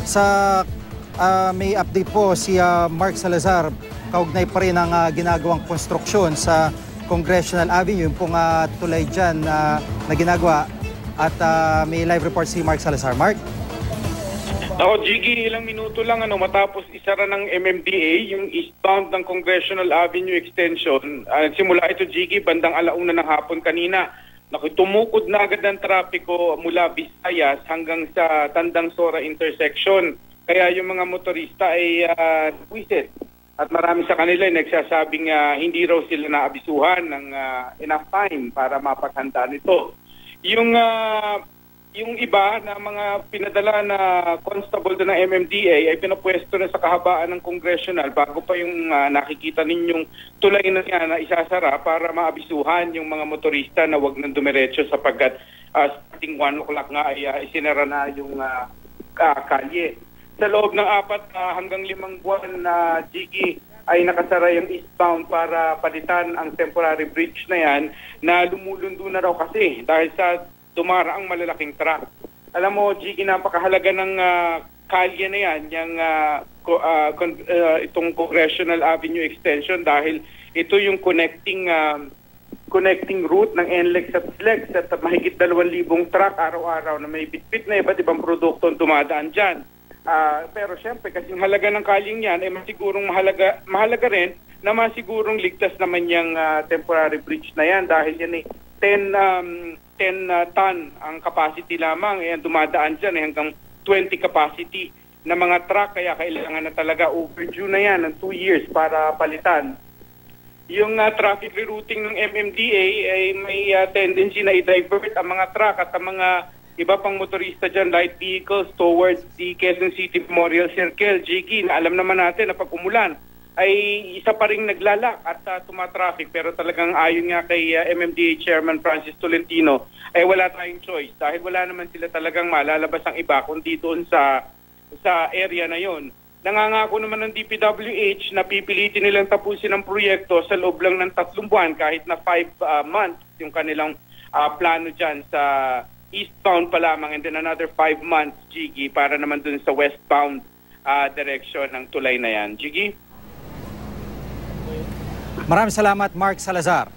Sa may update po si Mark Salazar, kaugnay pa rin ang ginagawang konstruksyon sa Congressional Avenue, yung pong tulay dyan na ginagawa. At may live report si Mark Salazar. Mark? Ako, Jiggy, ilang minuto lang matapos isara ng MMDA yung eastbound ng Congressional Avenue Extension. Simula ito, Jiggy, bandang 1:00 ng hapon kanina. Tumukod na agad ang trapiko mula Visayas hanggang sa Tandang Sora intersection. Kaya yung mga motorista ay wisit. At marami sa kanila ay nagsasabing hindi raw sila naabisuhan ng enough time para mapaghanda nito. Yung iba na mga pinadala na constable doon ng MMDA ay pinapwesto na sa kahabaan ng congressional bago pa yung nakikita ninyong tulay na yan na isasara para maabisuhan yung mga motorista na wag nang dumiretso sapagkat starting 1 o'clock nga ay isinara na yung kalye. Sa loob ng 4 hanggang 5 buwan na Jiggy ay nakasara yung eastbound para palitan ang temporary bridge na yan na lumulundo na raw kasi dahil sa dumaraang malalaking truck. Alam mo, Jiggy, napakahalaga ng kalye na yan, itong Congressional Avenue Extension dahil ito yung connecting route ng NLEX at SLEX at mahigit 2,000 truck araw-araw na may bitbit na iba't ibang produkto dumadaan dyan. Pero syempre, kasi yung halaga ng kalyeng yan, masigurong mahalaga rin na masigurong ligtas naman yung temporary bridge na yan dahil yan 10 ton ang capacity lamang. Ang dumadaan dyan hanggang 20 capacity na mga truck. Kaya kailangan na talaga overdue na yan ng 2 years para palitan. Yung traffic rerouting ng MMDA ay may tendency na i-divert ang mga truck at ang mga iba pang motorista dyan, light vehicles, towards the Quezon City Memorial Circle. Jiggy, na alam naman natin na pag umulan ay isa pa ring naglalak at tumatraffic. Pero talagang ayon nga kay MMDA Chairman Francis Tolentino, ay wala tayong choice dahil wala naman sila talagang malalabas ang iba kundi doon sa area na yon. Nangangako naman ng DPWH na pipilitin nilang tapusin ang proyekto sa loob lang ng 3 buwan kahit na 5 months yung kanilang plano dyan sa eastbound pa lamang and then another 5 months, Jiggy, para naman dun sa westbound direction ng tulay na yan. Jiggy? Maraming salamat, Mark Salazar.